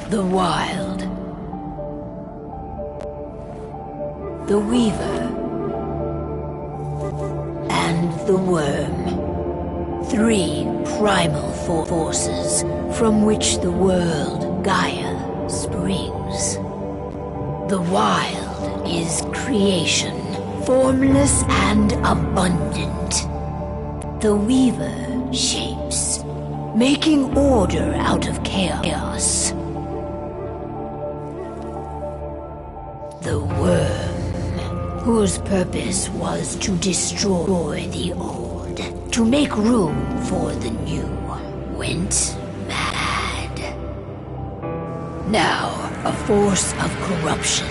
The Wild. The Weaver. And the Worm. 3 primal forces from which the world, Gaia, springs. The Wild is creation, formless and abundant. The Weaver shapes, making order out of chaos. The Worm, whose purpose was to destroy the old, to make room for the new, went mad. Now, a force of corruption,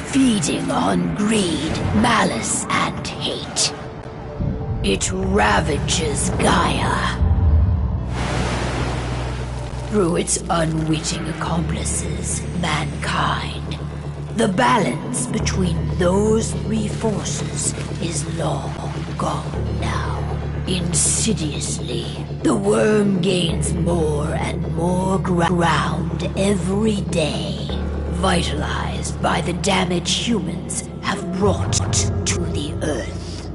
feeding on greed, malice, and hate. It ravages Gaia. Through its unwitting accomplices, mankind, the balance between those 3 forces is long gone now. Insidiously, the Worm gains more and more ground every day, vitalized by the damage humans have brought to the Earth.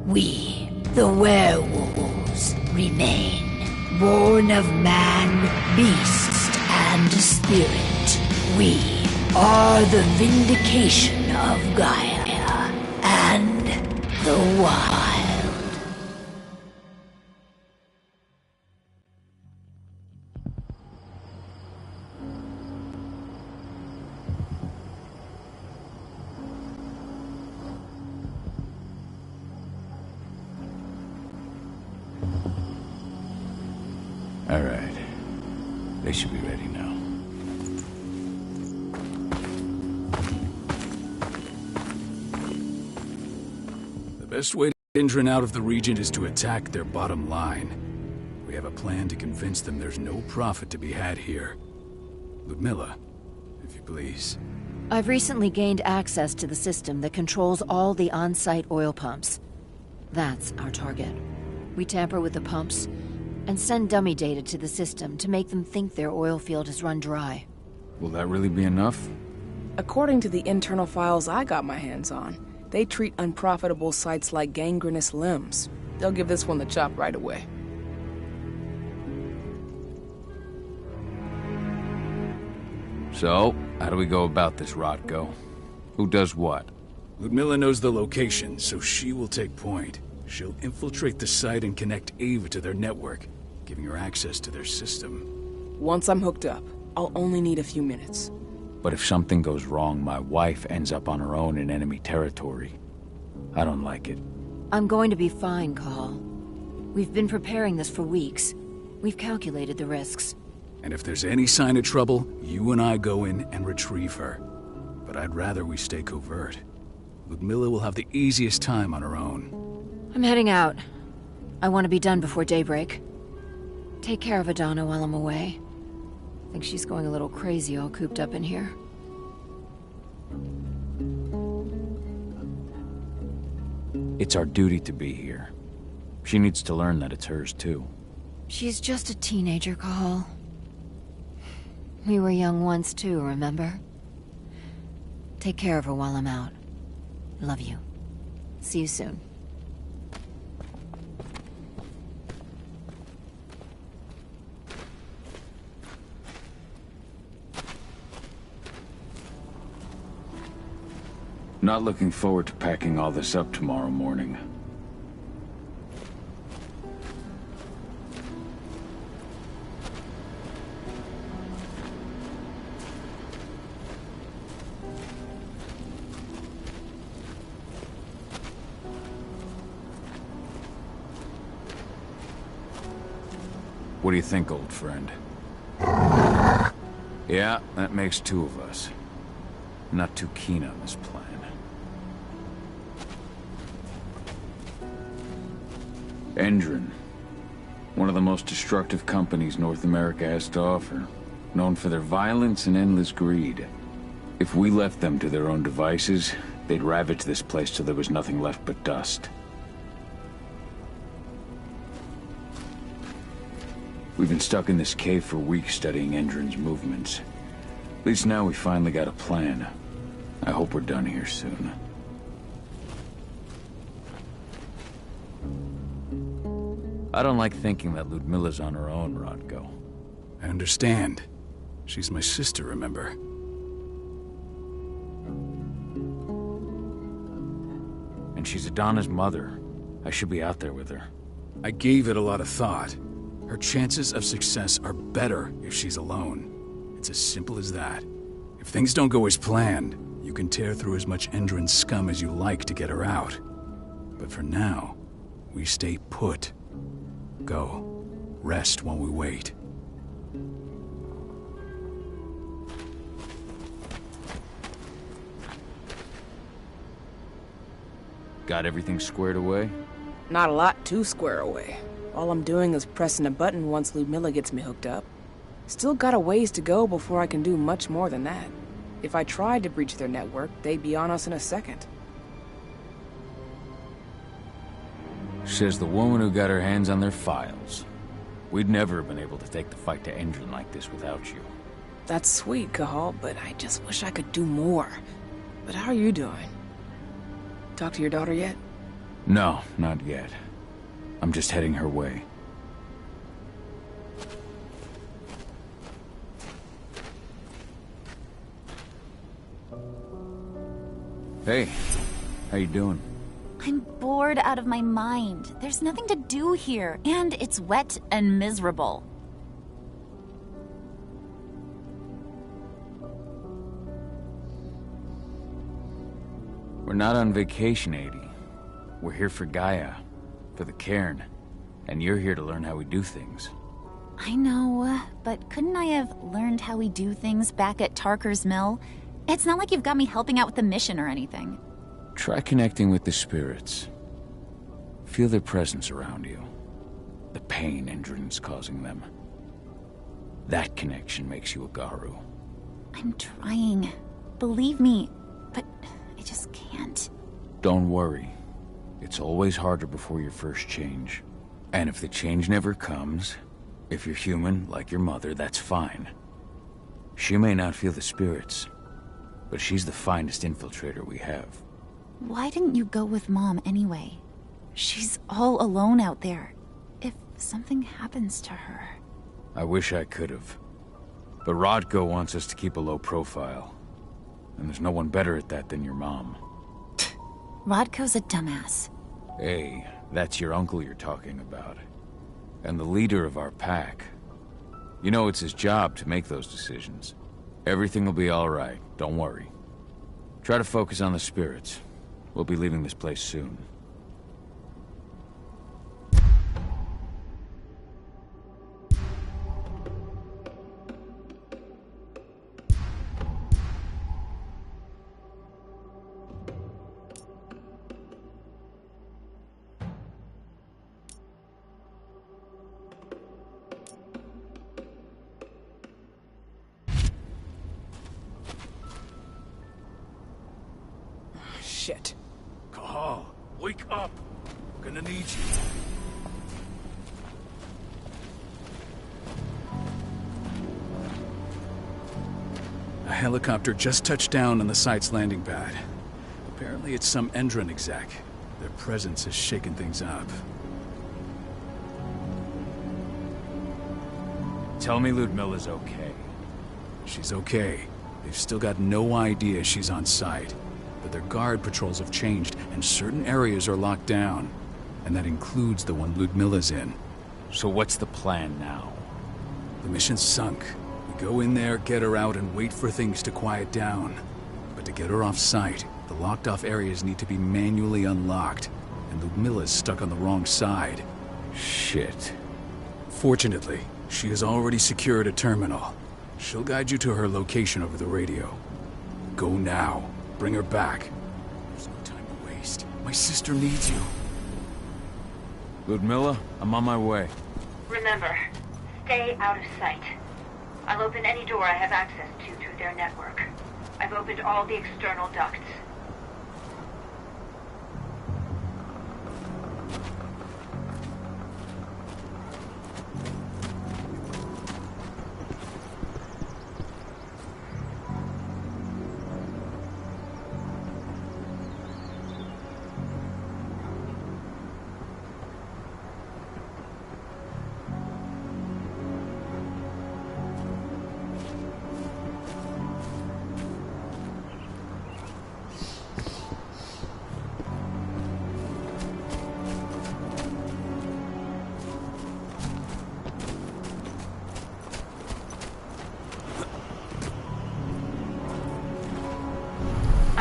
We, the werewolves, remain, born of man, beast, and spirit. We are the vindication of Gaia and the Wild. All right. They should be ready now. The best way to get Indran out of the region is to attack their bottom line. We have a plan to convince them there's no profit to be had here. Ludmilla, if you please. I've recently gained access to the system that controls all the on-site oil pumps. That's our target. We tamper with the pumps and send dummy data to the system to make them think their oil field has run dry. Will that really be enough? According to the internal files I got my hands on, they treat unprofitable sites like gangrenous limbs. They'll give this one the chop right away. So, how do we go about this, Rotko? Who does what? Ludmilla knows the location, so she will take point. She'll infiltrate the site and connect Ava to their network, giving her access to their system. Once I'm hooked up, I'll only need a few minutes. But if something goes wrong, my wife ends up on her own in enemy territory. I don't like it. I'm going to be fine, Call. We've been preparing this for weeks. We've calculated the risks. And if there's any sign of trouble, you and I go in and retrieve her. But I'd rather we stay covert. Ludmilla will have the easiest time on her own. I'm heading out. I want to be done before daybreak. Take care of Adana while I'm away. I think she's going a little crazy all cooped up in here. It's our duty to be here. She needs to learn that it's hers too. She's just a teenager, Call. We were young once too, remember? Take care of her while I'm out. Love you. See you soon. Not looking forward to packing all this up tomorrow morning. What do you think, old friend? Yeah, that makes 2 of us. Not too keen on this plan. Endron. One of the most destructive companies North America has to offer. Known for their violence and endless greed. If we left them to their own devices, they'd ravage this place till there was nothing left but dust. We've been stuck in this cave for weeks studying Endron's movements. least now we finally got a plan. I hope we're done here soon. I don't like thinking that Ludmilla's on her own, Rodko. I understand. She's my sister, remember? And she's Adana's mother. I should be out there with her. I gave it a lot of thought. Her chances of success are better if she's alone. It's as simple as that. If things don't go as planned, you can tear through as much Endron scum as you like to get her out. But for now, we stay put. Go. Rest while we wait. Got everything squared away? Not a lot to square away. All I'm doing is pressing a button once Ludmilla gets me hooked up. Still got a ways to go before I can do much more than that. If I tried to breach their network, they'd be on us in a second. Says the woman who got her hands on their files. We'd never have been able to take the fight to Endron like this without you. That's sweet, Cahal, but I just wish I could do more. But how are you doing? Talk to your daughter yet? No, not yet. I'm just heading her way. Hey, how you doing? I'm bored out of my mind. There's nothing to do here, and it's wet and miserable. We're not on vacation, Adie. We're here for Gaia, for the cairn, and you're here to learn how we do things. I know, but couldn't I have learned how we do things back at Tarker's Mill? It's not like you've got me helping out with the mission or anything. Try connecting with the spirits. Feel their presence around you. The pain Endron's causing them. That connection makes you a Garu. I'm trying. Believe me, but I just can't. Don't worry. It's always harder before your first change. And if the change never comes, if you're human, like your mother, that's fine. She may not feel the spirits, but she's the finest infiltrator we have. Why didn't you go with Mom anyway? She's all alone out there. If something happens to her... I wish I could have. But Rodko wants us to keep a low profile. And there's no one better at that than your mom. Rodko's a dumbass. Hey, that's your uncle you're talking about. And the leader of our pack. You know it's his job to make those decisions. Everything will be all right, don't worry. Try to focus on the spirits. We'll be leaving this place soon. Shit. Cahal, wake up! I'm gonna need you. A helicopter just touched down on the site's landing pad. Apparently it's some Endron exec. Their presence has shaken things up. Tell me Ludmilla's okay. She's okay. They've still got no idea she's on site. But their guard patrols have changed, and certain areas are locked down. And that includes the one Ludmilla's in. So what's the plan now? The mission's sunk. We go in there, get her out, and wait for things to quiet down. But to get her off site, the locked-off areas need to be manually unlocked. And Ludmilla's stuck on the wrong side. Shit. Fortunately, she has already secured a terminal. She'll guide you to her location over the radio. Go now. Bring her back. There's no time to waste. My sister needs you. Ludmilla, I'm on my way. Remember, stay out of sight. I'll open any door I have access to through their network. I've opened all the external ducts.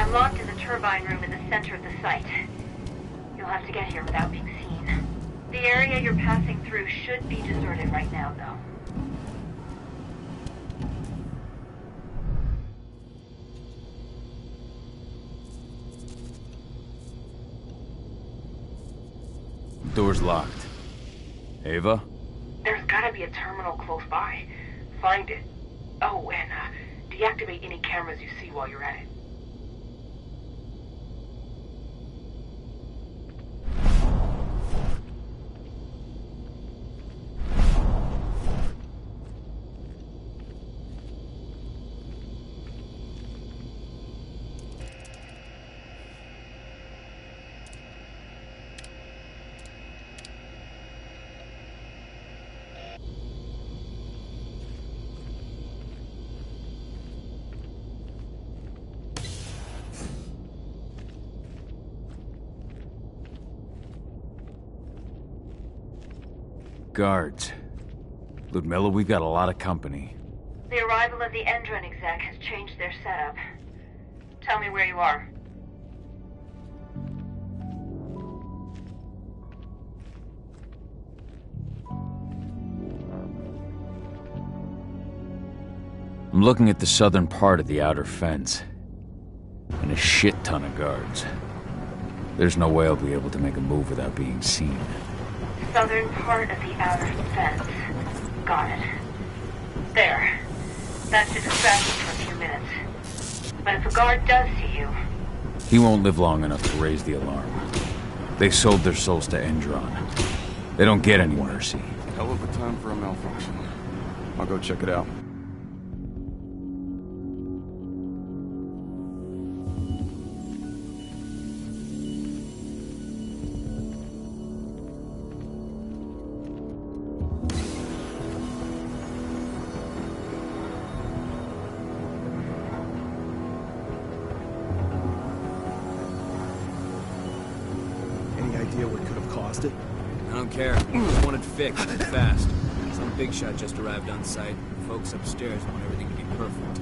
I'm locked in the turbine room in the center of the site. You'll have to get here without being seen. The area you're passing through should be deserted right now, though. Door's locked. Ava? There's gotta be a terminal close by. Find it. Oh, and deactivate any cameras you see while you're at it. Guards. Ludmilla, we've got a lot of company. The arrival of the Endron exec has changed their setup. Tell me where you are. I'm looking at the southern part of the outer fence. And a shit ton of guards. There's no way I'll be able to make a move without being seen. Southern part of the outer fence. Got it. There. That should distract you for a few minutes. But if a guard does see you... He won't live long enough to raise the alarm. They sold their souls to Endron. They don't get any mercy. Hell of a time for a malfunction. I'll go check it out. What could have caused it? I don't care. I want it fixed, fast. Some big shot just arrived on site. Folks upstairs want everything to be perfect.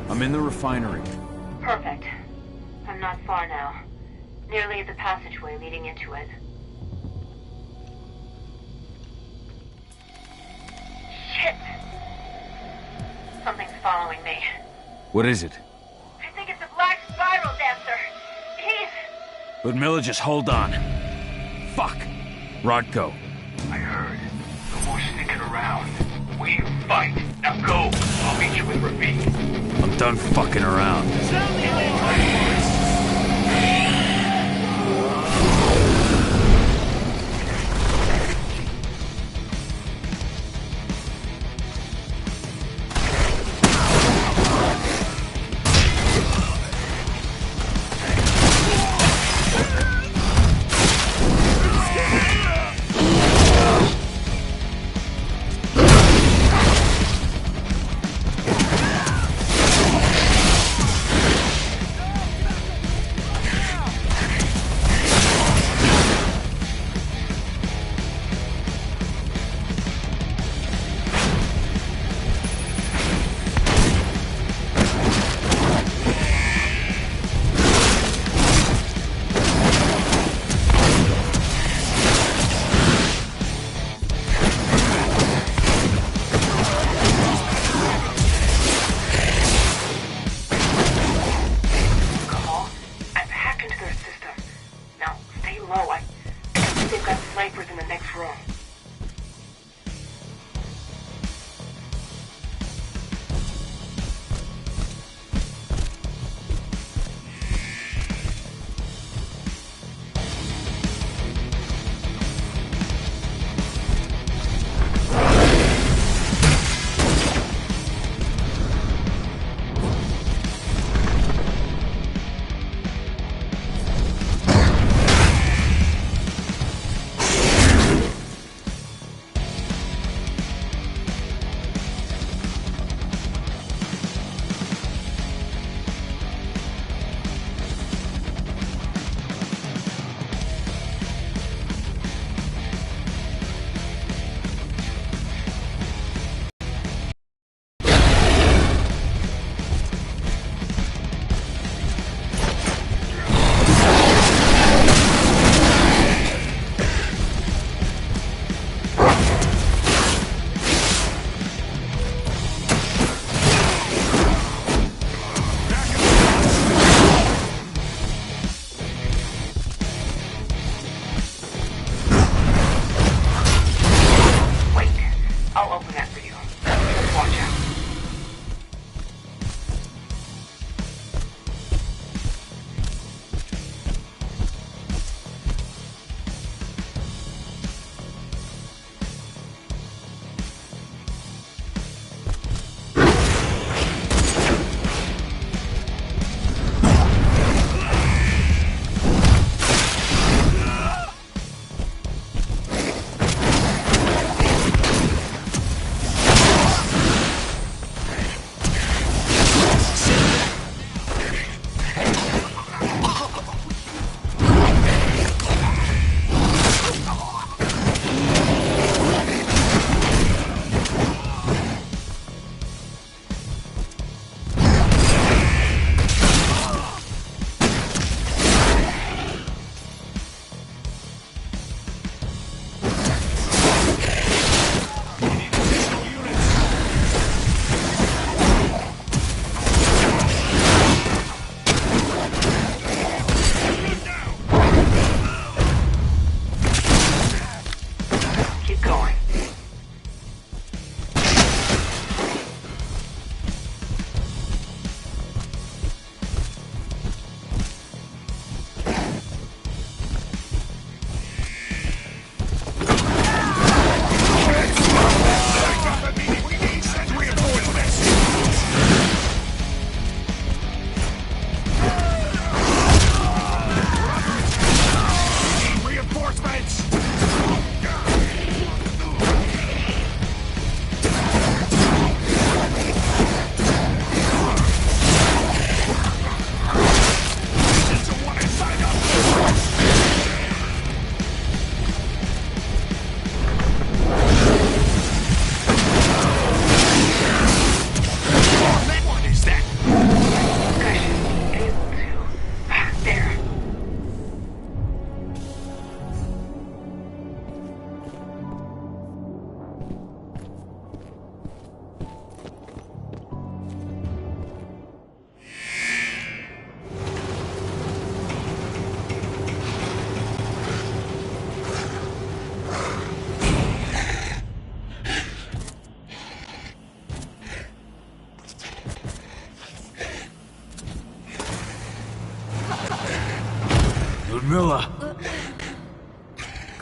I'm in the refinery. Perfect. I'm not far now. Nearly at the passageway leading into it. Shit! Something's following me. What is it? I think it's a black spiral dancer. He's... Ludmilla, just hold on. Fuck. Rodko, around. We fight. Now go. I'll meet you with Rafik. I'm done fucking around.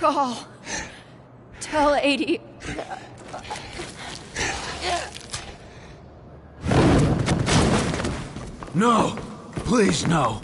Call. Tell 80. No! Please, no!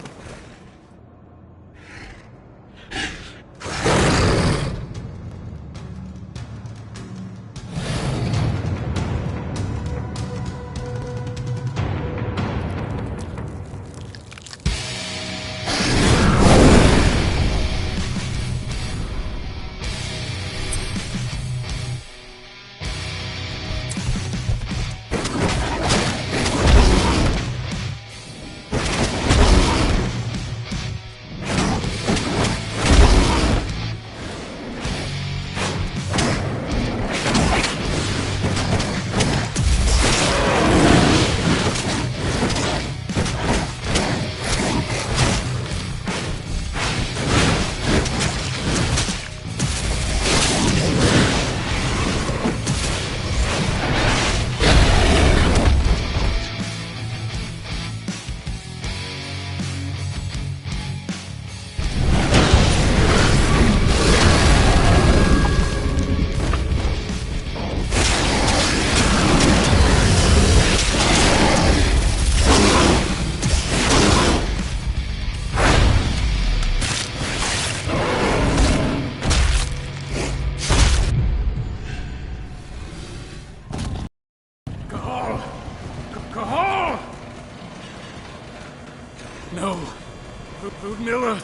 No. Ludmilla.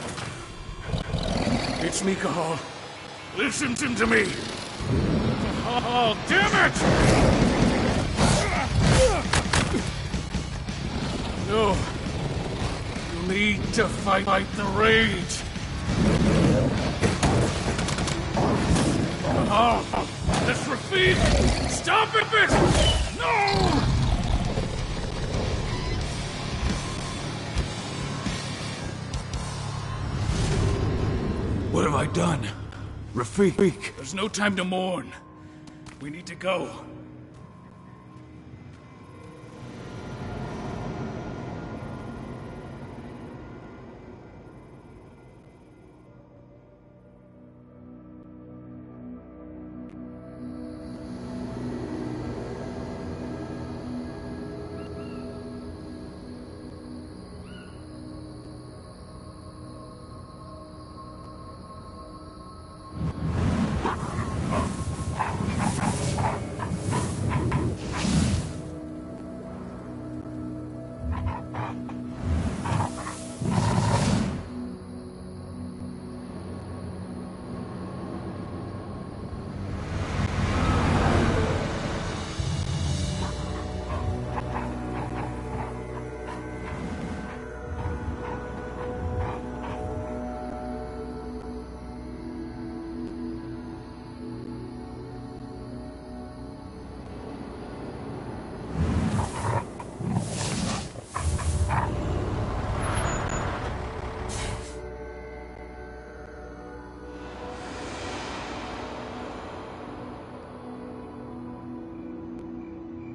It's me, Cahal. Listen to me. Oh, damn it! No. You need to fight the rage. Cahal, that's Rafid! Stop it! No! What have I done? Rafik! There's no time to mourn. We need to go.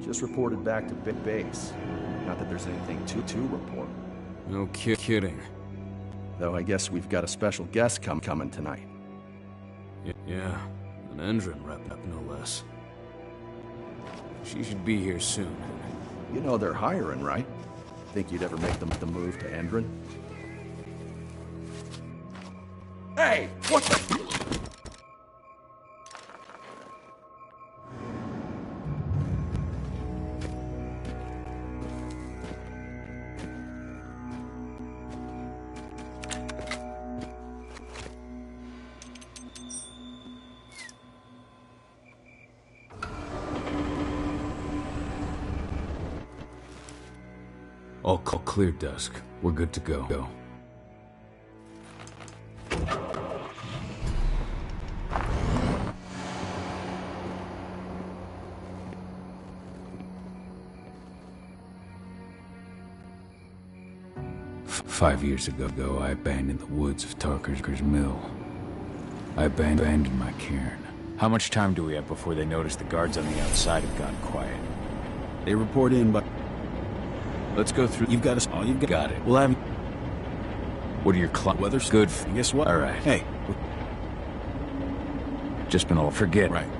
Just reported back to base. Not that there's anything to report. No kidding. Though I guess we've got a special guest coming tonight. Yeah, an Endron rep, no less. She should be here soon. You know they're hiring, right? Think you'd ever make the move to Endron? Hey! What the... All clear, Dusk. We're good to go. Five years ago, I abandoned the woods of Tarker's Mill. I abandoned my cairn. How much time do we have before they notice the guards on the outside have gone quiet? They report in, but... Let's go through. You've got us all. You've got it. We'll have... What are your Weather's good? Guess what? All right. Hey. Just been all forget. Right.